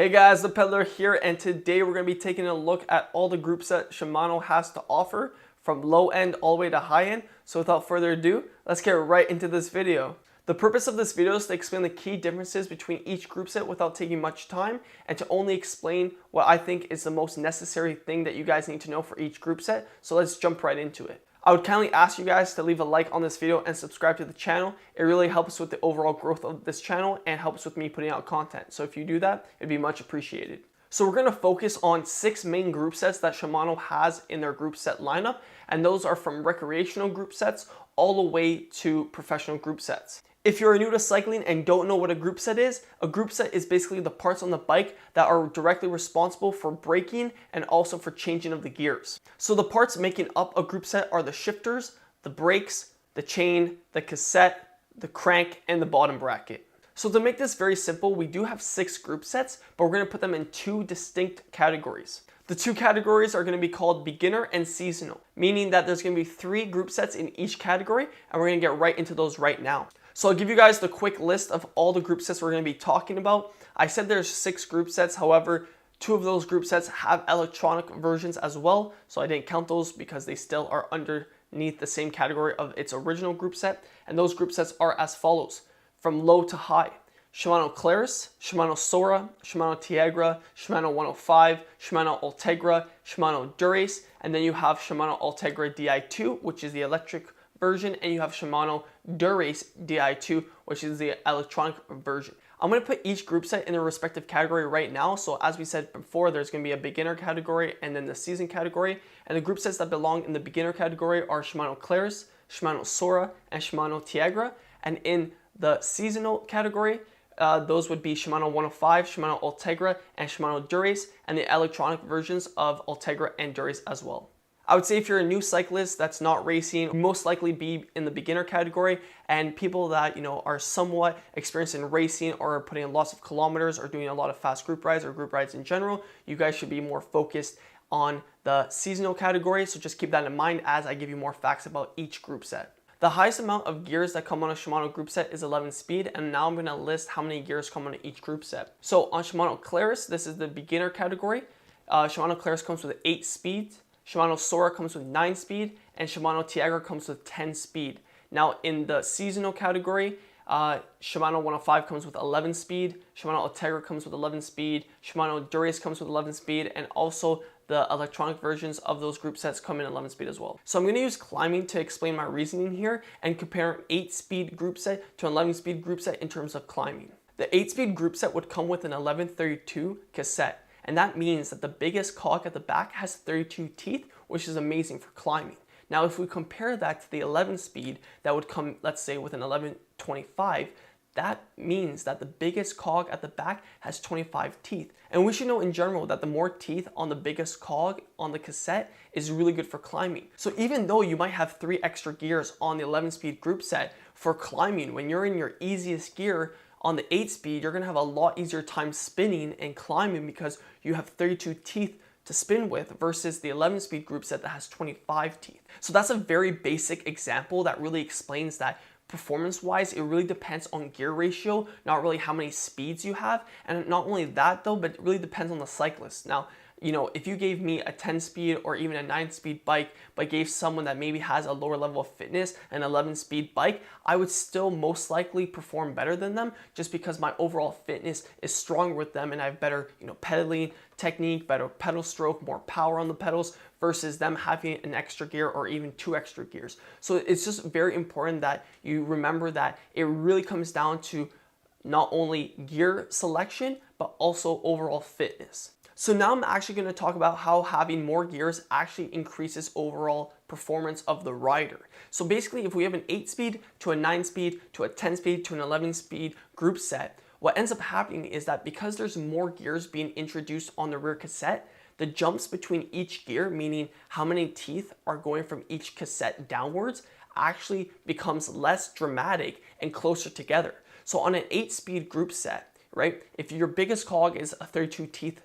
Hey guys, lepedaler here, and today we're going to be taking a look at all the group set Shimano has to offer from low end all the way to high end. So without further ado, let's get right into this video. The purpose of this video is to explain the key differences between each group set without taking much time, and to only explain what I think is the most necessary thing that you guys need to know for each group set. So let's jump right into it. I would kindly ask you guys to leave a like on this video and subscribe to the channel. It really helps with the overall growth of this channel and helps with me putting out content. So if you do that, it'd be much appreciated. So we're going to focus on 6 main group sets that Shimano has in their group set lineup, and those are from recreational group sets all the way to professional group sets. If you're new to cycling and don't know what a group set is basically the parts on the bike that are directly responsible for braking and also for changing of the gears. So the parts making up a group set are the shifters, the brakes, the chain, the cassette, the crank, and the bottom bracket. So to make this very simple, we do have 6 group sets, but we're going to put them in 2 distinct categories. The 2 categories are going to be called beginner and seasonal, meaning that there's going to be 3 group sets in each category, and we're going to get right into those right now. So I'll give you guys the quick list of all the group sets we're going to be talking about. I said there's 6 group sets, however, 2 of those group sets have electronic versions as well, so I didn't count those because they still are underneath the same category of its original group set, and those group sets are as follows, from low to high. Shimano Claris, Shimano Sora, Shimano Tiagra, Shimano 105, Shimano Ultegra, Shimano Dura-ace, and then you have Shimano Ultegra Di2, which is the electric version, and you have Shimano Dura-ace Di2, which is the electronic version. I'm going to put each group set in their respective category right now. So as we said before, there's going to be a beginner category and then the season category. And the group sets that belong in the beginner category are Shimano Claris, Shimano Sora, and Shimano Tiagra. And in the seasonal category, those would be Shimano 105, Shimano Ultegra, and Shimano Dura-ace, and the electronic versions of Ultegra and Dura-ace as well. I would say if you're a new cyclist that's not racing, most likely be in the beginner category, and people that are somewhat experienced in racing or are putting in lots of kilometers or doing a lot of fast group rides or group rides in general, you guys should be more focused on the seasonal category. So just keep that in mind as I give you more facts about each group set. The highest amount of gears that come on a Shimano group set is 11 speed, and now I'm going to list how many gears come on each group set. So on Shimano Claris, this is the beginner category. Shimano Claris comes with 8 speed. Shimano Sora comes with 9 speed, and Shimano Tiagra comes with 10 speed. Now in the seasonal category, Shimano 105 comes with 11 speed, Shimano Ultegra comes with 11 speed, Shimano Dura-ace comes with 11 speed, and also the electronic versions of those group sets come in 11 speed as well. So I'm going to use climbing to explain my reasoning here and compare an 8-speed group set to an 11-speed group set in terms of climbing. The 8-speed group set would come with an 1132 cassette. And that means that the biggest cog at the back has 32 teeth, which is amazing for climbing. Now, if we compare that to the 11 speed that would come, let's say, with an 1125, that means that the biggest cog at the back has 25 teeth. And we should know in general that the more teeth on the biggest cog on the cassette is really good for climbing. So even though you might have 3 extra gears on the 11-speed group set, for climbing, when you're in your easiest gear, on the 8-speed, you're going to have a lot easier time spinning and climbing because you have 32 teeth to spin with versus the 11-speed group set that has 25 teeth. So that's a very basic example that really explains that performance-wise, it really depends on gear ratio, not really how many speeds you have. And not only that though, but it really depends on the cyclist. Now, if you gave me a 10-speed or even a 9-speed bike, but gave someone that maybe has a lower level of fitness an 11-speed bike, I would still most likely perform better than them just because my overall fitness is stronger with them and I have better, pedaling technique, better pedal stroke, more power on the pedals versus them having an extra gear or even 2 extra gears. So it's just very important that you remember that it really comes down to not only gear selection, but also overall fitness. So now I'm actually going to talk about how having more gears actually increases overall performance of the rider. So basically, if we have an 8-speed to a 9-speed to a 10-speed to an 11-speed group set, what ends up happening is that because there's more gears being introduced on the rear cassette, the jumps between each gear, meaning how many teeth are going from each cassette downwards, actually becomes less dramatic and closer together. So on an 8-speed group set, right, if your biggest cog is a 32 teeth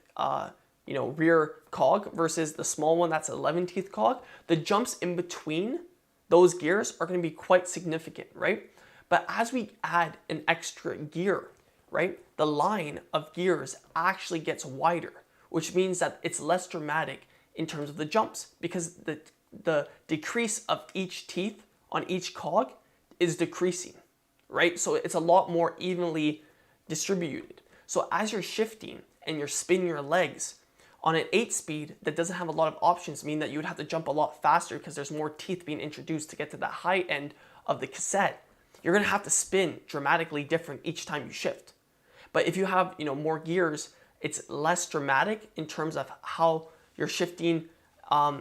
rear cog versus the small one that's 11 teeth cog, the jumps in between those gears are going to be quite significant, right? But as we add an extra gear, right, the line of gears actually gets wider, which means that it's less dramatic in terms of the jumps because the decrease of each teeth on each cog is decreasing, right? So it's a lot more evenly distributed. So as you're shifting and you're spinning your legs on an 8-speed that doesn't have a lot of options, mean that you would have to jump a lot faster because there's more teeth being introduced to get to the high end of the cassette. You're gonna have to spin dramatically different each time you shift. But if you have, more gears, it's less dramatic in terms of how your shifting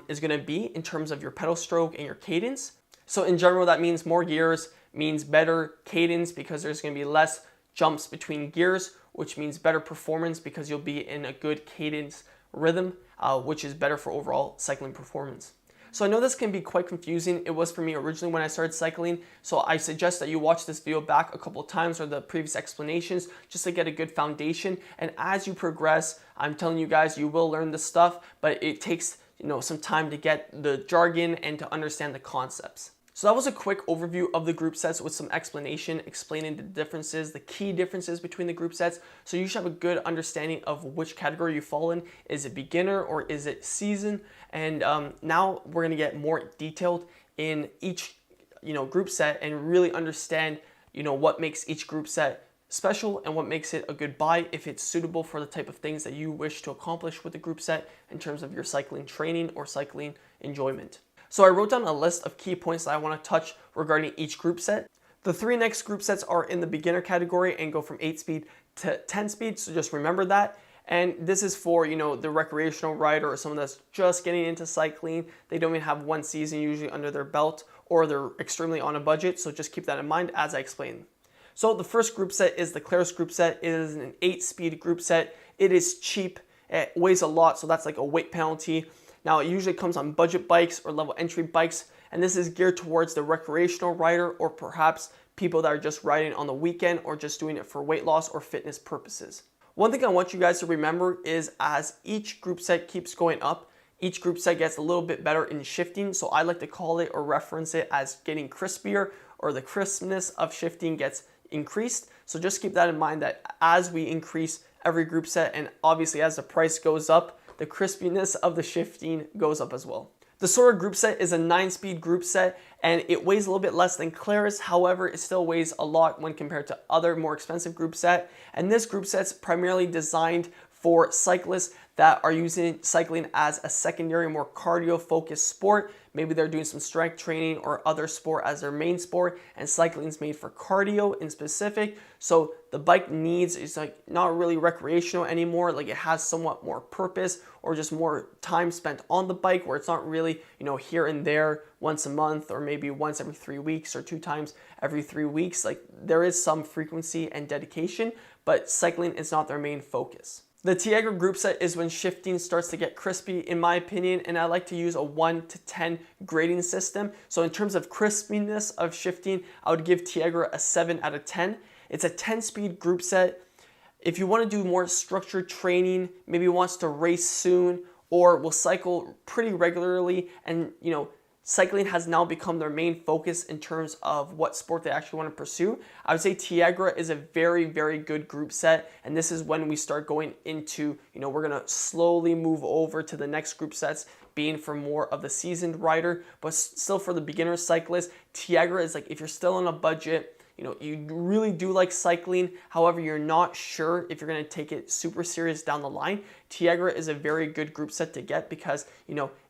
is gonna be in terms of your pedal stroke and your cadence. So in general, that means more gears means better cadence because there's gonna be less jumps between gears, which means better performance because you'll be in a good cadence rhythm, which is better for overall cycling performance. So I know this can be quite confusing. It was for me originally when I started cycling. So I suggest that you watch this video back a couple of times or the previous explanations just to get a good foundation. And as you progress, I'm telling you guys, you will learn this stuff, but it takes some time to get the jargon and to understand the concepts. So that was a quick overview of the group sets with some explanation explaining the differences, the key differences between the group sets. So you should have a good understanding of which category you fall in. Is it beginner or is it season? And now we're gonna get more detailed in each group set and really understand what makes each group set special and what makes it a good buy if it's suitable for the type of things that you wish to accomplish with the group set in terms of your cycling training or cycling enjoyment. So I wrote down a list of key points that I want to touch regarding each group set. The 3 next group sets are in the beginner category and go from 8-speed to 10-speed, so just remember that. And this is for, the recreational rider or someone that's just getting into cycling. They don't even have one season usually under their belt, or they're extremely on a budget, so just keep that in mind as I explain. So the first group set is the Claris group set. It is an 8-speed group set. It is cheap. It weighs a lot, so that's like a weight penalty. Now, it usually comes on budget bikes or level entry bikes, and this is geared towards the recreational rider or perhaps people that are just riding on the weekend or just doing it for weight loss or fitness purposes. One thing I want you guys to remember is as each group set keeps going up, each group set gets a little bit better in shifting, so I like to call it or reference it as getting crispier, or the crispness of shifting gets increased. So just keep that in mind that as we increase every group set and obviously as the price goes up, the crispiness of the shifting goes up as well. The Sora group set is a 9-speed group set and it weighs a little bit less than Claris. However, it still weighs a lot when compared to other more expensive group set. And this group set's primarily designed for cyclists that are using cycling as a secondary, more cardio-focused sport. Maybe they're doing some strength training or other sport as their main sport, and cycling is made for cardio in specific. So the bike needs is like not really recreational anymore. Like it has somewhat more purpose or just more time spent on the bike, where it's not really, here and there once a month or maybe once every 3 weeks or 2 times every 3 weeks. Like there is some frequency and dedication, but cycling is not their main focus. The Tiagra group set is when shifting starts to get crispy, in my opinion, and I like to use a 1 to 10 grading system. So in terms of crispiness of shifting, I would give Tiagra a 7 out of 10. It's a 10-speed group set. If you want to do more structured training, maybe wants to race soon, or will cycle pretty regularly, and cycling has now become their main focus in terms of what sport they actually want to pursue, I would say Tiagra is a very, very good group set. And this is when we start going into, we're going to slowly move over to the next group sets being for more of the seasoned rider, but still for the beginner cyclist. Tiagra is like, if you're still on a budget, you really do like cycling, however, you're not sure if you're going to take it super serious down the line, Tiagra is a very good group set to get because,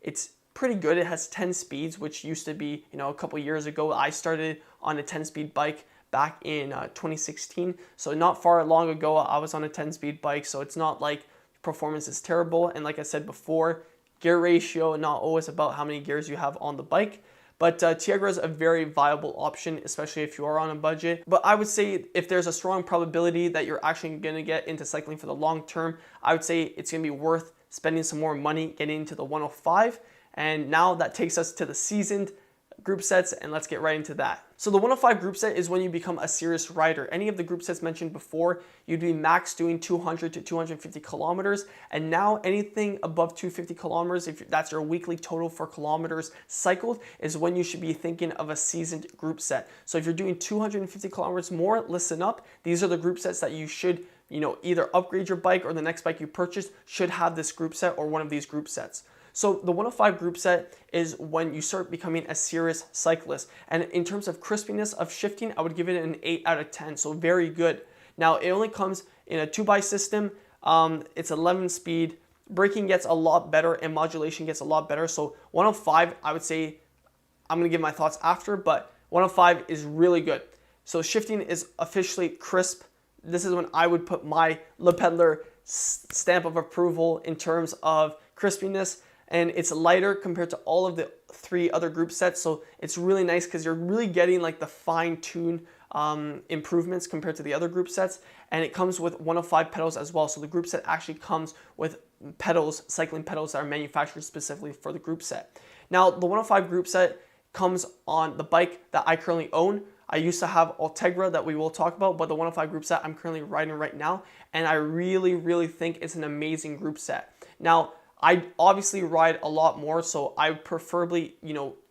it's pretty good. It has 10 speeds, which used to be, a couple years ago. I started on a 10-speed bike back in 2016. So not far long ago, I was on a 10-speed bike. So it's not like performance is terrible. And like I said before, gear ratio, not always about how many gears you have on the bike. But Tiagra is a very viable option, especially if you are on a budget. But I would say if there's a strong probability that you're actually going to get into cycling for the long term, I would say it's going to be worth spending some more money getting into the 105. And now that takes us to the seasoned group sets, and let's get right into that. So the 105 group set is when you become a serious rider. Any of the group sets mentioned before, you'd be max doing 200 to 250 kilometers, and now anything above 250 kilometers, if that's your weekly total for kilometers cycled, is when you should be thinking of a seasoned group set. So if you're doing 250 kilometers more, listen up. These are the group sets that you should, either upgrade your bike, or the next bike you purchase should have this group set or one of these group sets. So the 105 group set is when you start becoming a serious cyclist. And in terms of crispiness of shifting, I would give it an 8 out of 10, so very good. Now, it only comes in a 2x system. It's 11 speed. Braking gets a lot better and modulation gets a lot better. So 105, I would say, I'm going to give my thoughts after, but 105 is really good. So shifting is officially crisp. This is when I would put my lepedaler stamp of approval in terms of crispiness. And it's lighter compared to all of the 3 other group sets, so it's really nice because you're really getting like the fine-tuned improvements compared to the other group sets. And it comes with 105 pedals as well, so the group set actually comes with pedals, cycling pedals that are manufactured specifically for the group set. Now, the 105 group set comes on the bike that I currently own. I used to have Ultegra that we will talk about, but the 105 group set I'm currently riding right now, and I really think it's an amazing group set. Now, I obviously ride a lot more, so I preferably,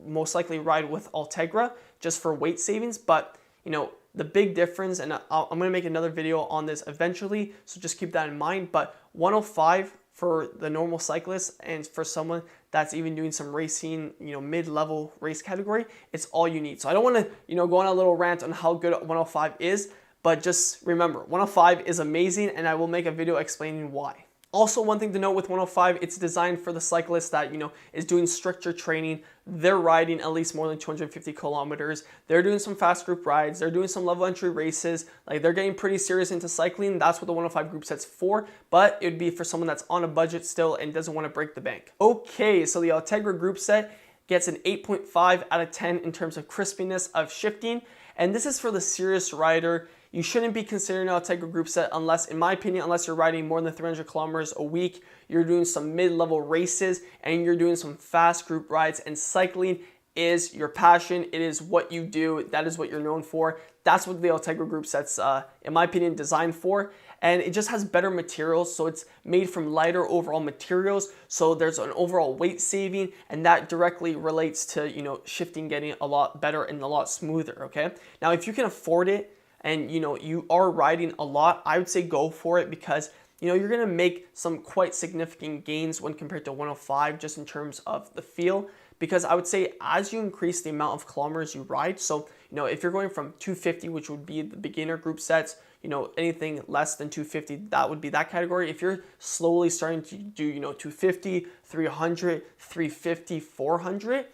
most likely ride with Ultegra just for weight savings. But, the big difference, and I'm going to make another video on this eventually, so just keep that in mind. But 105 for the normal cyclist, and for someone that's even doing some racing, mid-level race category, it's all you need. So I don't want to, go on a little rant on how good 105 is, but just remember, 105 is amazing, and I will make a video explaining why. Also, one thing to note with 105, it's designed for the cyclist that, is doing stricter training. They're riding at least more than 250 kilometers. They're doing some fast group rides. They're doing some level entry races. Like, they're getting pretty serious into cycling. That's what the 105 group set's for, but it would be for someone that's on a budget still and doesn't want to break the bank. Okay, so the Ultegra group set gets an 8.5 out of 10 in terms of crispiness of shifting. And this is for the serious rider. You shouldn't be considering an Ultegra group set unless, in my opinion, unless you're riding more than 300 kilometers a week, you're doing some mid-level races, and you're doing some fast group rides, and cycling is your passion. It is what you do. That is what you're known for. That's what the Ultegra group set's, in my opinion, designed for. And it just has better materials, so it's made from lighter overall materials, so there's an overall weight saving, and that directly relates to, shifting getting a lot better and a lot smoother, okay? Now, if you can afford it, and you are riding a lot, I would say go for it, because you're gonna make some quite significant gains when compared to 105 just in terms of the feel. Because I would say as you increase the amount of kilometers you ride, so if you're going from 250, which would be the beginner group sets, anything less than 250, that would be that category. If you're slowly starting to do 250, 300, 350, 400,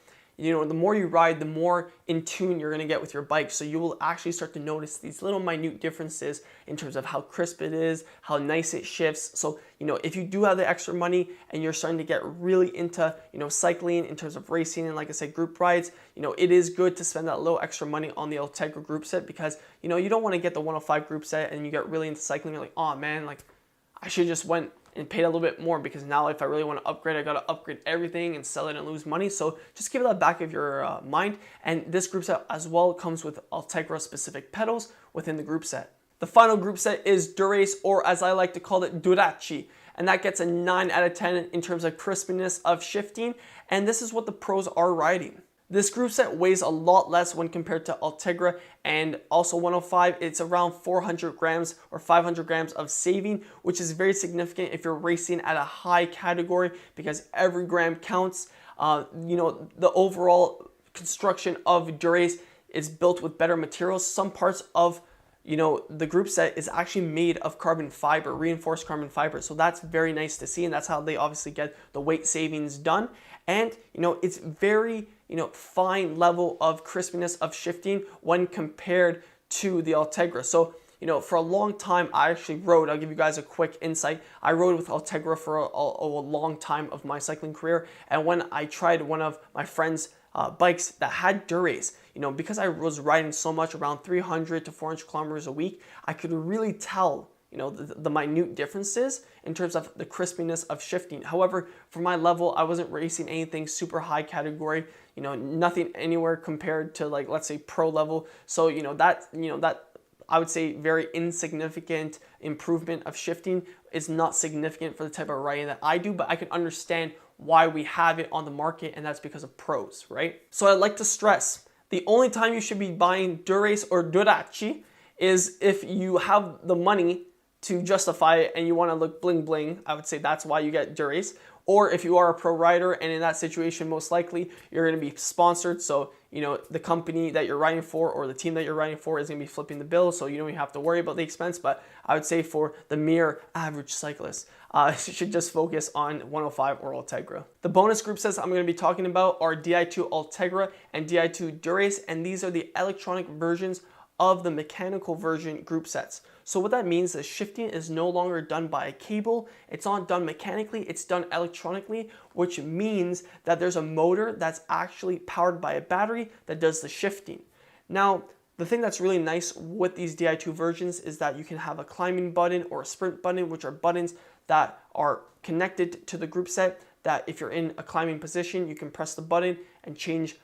the more you ride, the more in tune you're going to get with your bike. So you will actually start to notice these little minute differences in terms of how crisp it is, how nice it shifts. So, if you do have the extra money and you're starting to get really into, cycling in terms of racing and, like I said, group rides, it is good to spend that little extra money on the Ultegra group set, because, you don't want to get the 105 group set and you get really into cycling. You're like, oh man, like I should just went and paid a little bit more, because now if I really want to upgrade, I got to upgrade everything and sell it and lose money. So just keep that back of your mind. And this group set as well comes with Ultegra specific pedals within the group set. The final group set is Dura-ace, or as I like to call it, Dura-ace, and that gets a 9 out of 10 in terms of crispiness of shifting. And this is what the pros are riding. This group set weighs a lot less when compared to Ultegra and also 105. It's around 400 grams or 500 grams of saving, which is very significant if you're racing at a high category, because every gram counts. The overall construction of Dura-ace is built with better materials. Some parts of the group set is actually made of carbon fiber, reinforced carbon fiber. So that's very nice to see, and that's how they obviously get the weight savings done. And it's very fine level of crispiness of shifting when compared to the Ultegra. So for a long time I actually rode, I'll give you guys a quick insight, I rode with Ultegra for a long time of my cycling career. And when I tried one of my friends' bikes that had Dura-ace, because I was riding so much, around 300 to 400 kilometers a week, I could really tell the minute differences in terms of the crispiness of shifting. However, for my level, I wasn't racing anything super high category, nothing anywhere compared to like, let's say pro level. So, that I would say very insignificant improvement of shifting is not significant for the type of riding that I do, but I can understand why we have it on the market, and that's because of pros, right? So I'd like to stress, the only time you should be buying Dura-ace or Dura-ace is if you have the money to justify it and you want to look bling bling. I would say that's why you get Dura-ace. Or if you are a pro rider, and in that situation, most likely you're going to be sponsored. So, the company that you're riding for or the team that you're riding for is going to be flipping the bill. So you don't even have to worry about the expense. But I would say for the mere average cyclist, you should just focus on 105 or Ultegra. The bonus group sets I'm going to be talking about are Di2 Ultegra and Di2 Dura-ace. And these are the electronic versions of the mechanical version group sets. So what that means is shifting is no longer done by a cable. It's not done mechanically, it's done electronically, which means that there's a motor that's actually powered by a battery that does the shifting. Now, the thing that's really nice with these Di2 versions is that you can have a climbing button or a sprint button, which are buttons that are connected to the group set, that if you're in a climbing position, you can press the button and change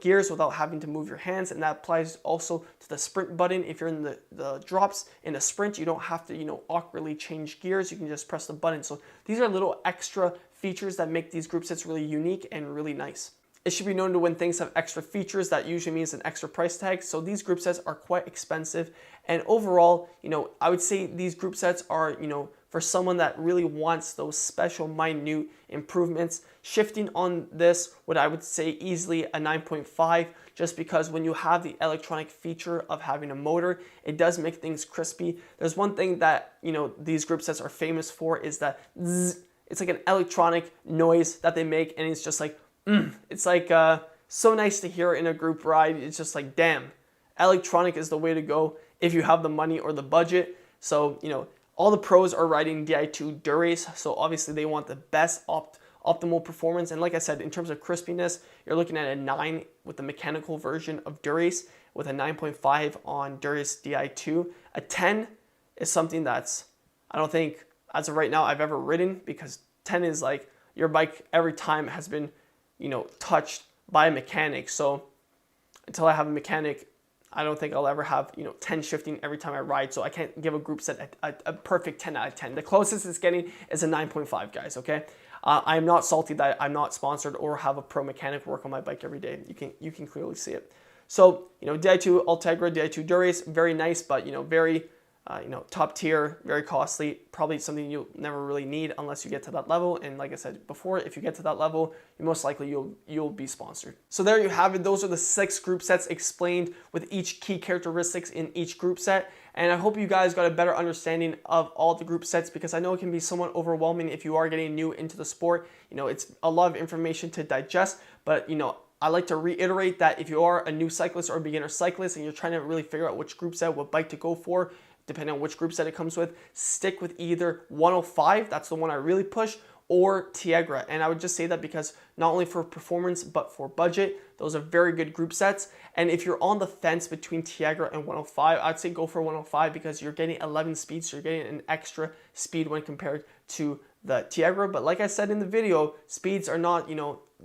gears without having to move your hands. And that applies also to the sprint button. If you're in the drops in a sprint, you don't have to awkwardly change gears. You can just press the button. So these are little extra features that make these group sets really unique and really nice. It should be known to when things have extra features, that usually means an extra price tag. So these group sets are quite expensive. And overall, I would say these group sets are, for someone that really wants those special minute improvements. Shifting on this would, I would say, easily a 9.5, just because when you have the electronic feature of having a motor, it does make things crispy. There's one thing that, these group sets are famous for is that zzz, it's like an electronic noise that they make, and it's just like, it's like so nice to hear in a group ride. It's just like, damn, electronic is the way to go if you have the money or the budget. So, all the pros are riding Di2 Dura-ace, so obviously they want the best optimal performance. And like I said, in terms of crispiness, you're looking at a 9 with the mechanical version of Dura-ace, with a 9.5 on Dura-ace Di2. A 10 is something that's, I don't think, as of right now, I've ever ridden, because 10 is like your bike every time has been, touched by a mechanic. So until I have a mechanic, I don't think I'll ever have 10 shifting every time I ride. So I can't give a group set a perfect 10 out of 10. The closest it's getting is a 9.5, guys, okay? I'm not salty that I'm not sponsored or have a pro mechanic work on my bike every day. You can clearly see it. So, Di2 Ultegra, Di2 Dura-ace, very nice, but, very, top tier, very costly, probably something you'll never really need unless you get to that level. And like I said before, if you get to that level, most likely you'll be sponsored. So there you have it. Those are the 6 group sets explained with each key characteristics in each group set. And I hope you guys got a better understanding of all the group sets, because I know it can be somewhat overwhelming if you are getting new into the sport. It's a lot of information to digest, but I like to reiterate that if you are a new cyclist or a beginner cyclist and you're trying to really figure out which group set, what bike to go for, depending on which group set it comes with, stick with either 105, that's the one I really push, or Tiagra. And I would just say that because not only for performance, but for budget, those are very good group sets. And if you're on the fence between Tiagra and 105, I'd say go for 105, because you're getting 11 speeds, so you're getting an extra speed when compared to the Tiagra. But like I said in the video, speeds are not,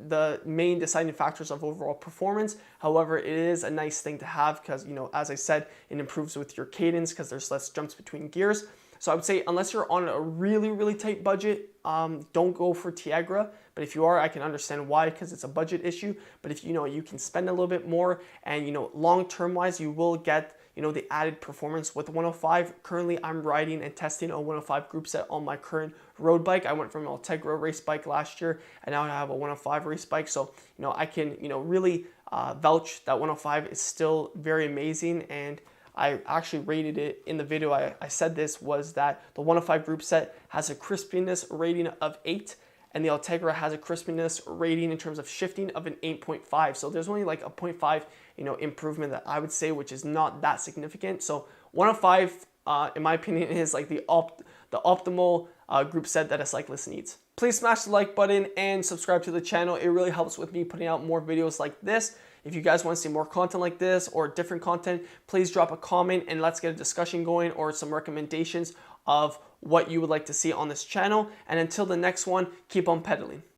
the main deciding factors of overall performance. However, it is a nice thing to have, because, as I said, it improves with your cadence because there's less jumps between gears. So I would say, unless you're on a really, really tight budget, don't go for Tiagra. But if you are, I can understand why, because it's a budget issue. But if you can spend a little bit more, and long-term wise, you will get the added performance with 105. Currently, I'm riding and testing a 105 group set on my current road bike. I went from an Ultegra race bike last year, and now I have a 105 race bike. So, I can, really vouch that 105 is still very amazing. And I actually rated it in the video. I said this was that the 105 group set has a crispiness rating of 8, and the Ultegra has a crispiness rating in terms of shifting of an 8.5. So there's only like a 0.5, improvement that I would say, which is not that significant. So 105, in my opinion, is like the optimal group set that a cyclist needs. Please smash the like button and subscribe to the channel. It really helps with me putting out more videos like this. If you guys want to see more content like this or different content, please drop a comment and let's get a discussion going, or some recommendations of what you would like to see on this channel. And until the next one, keep on pedaling.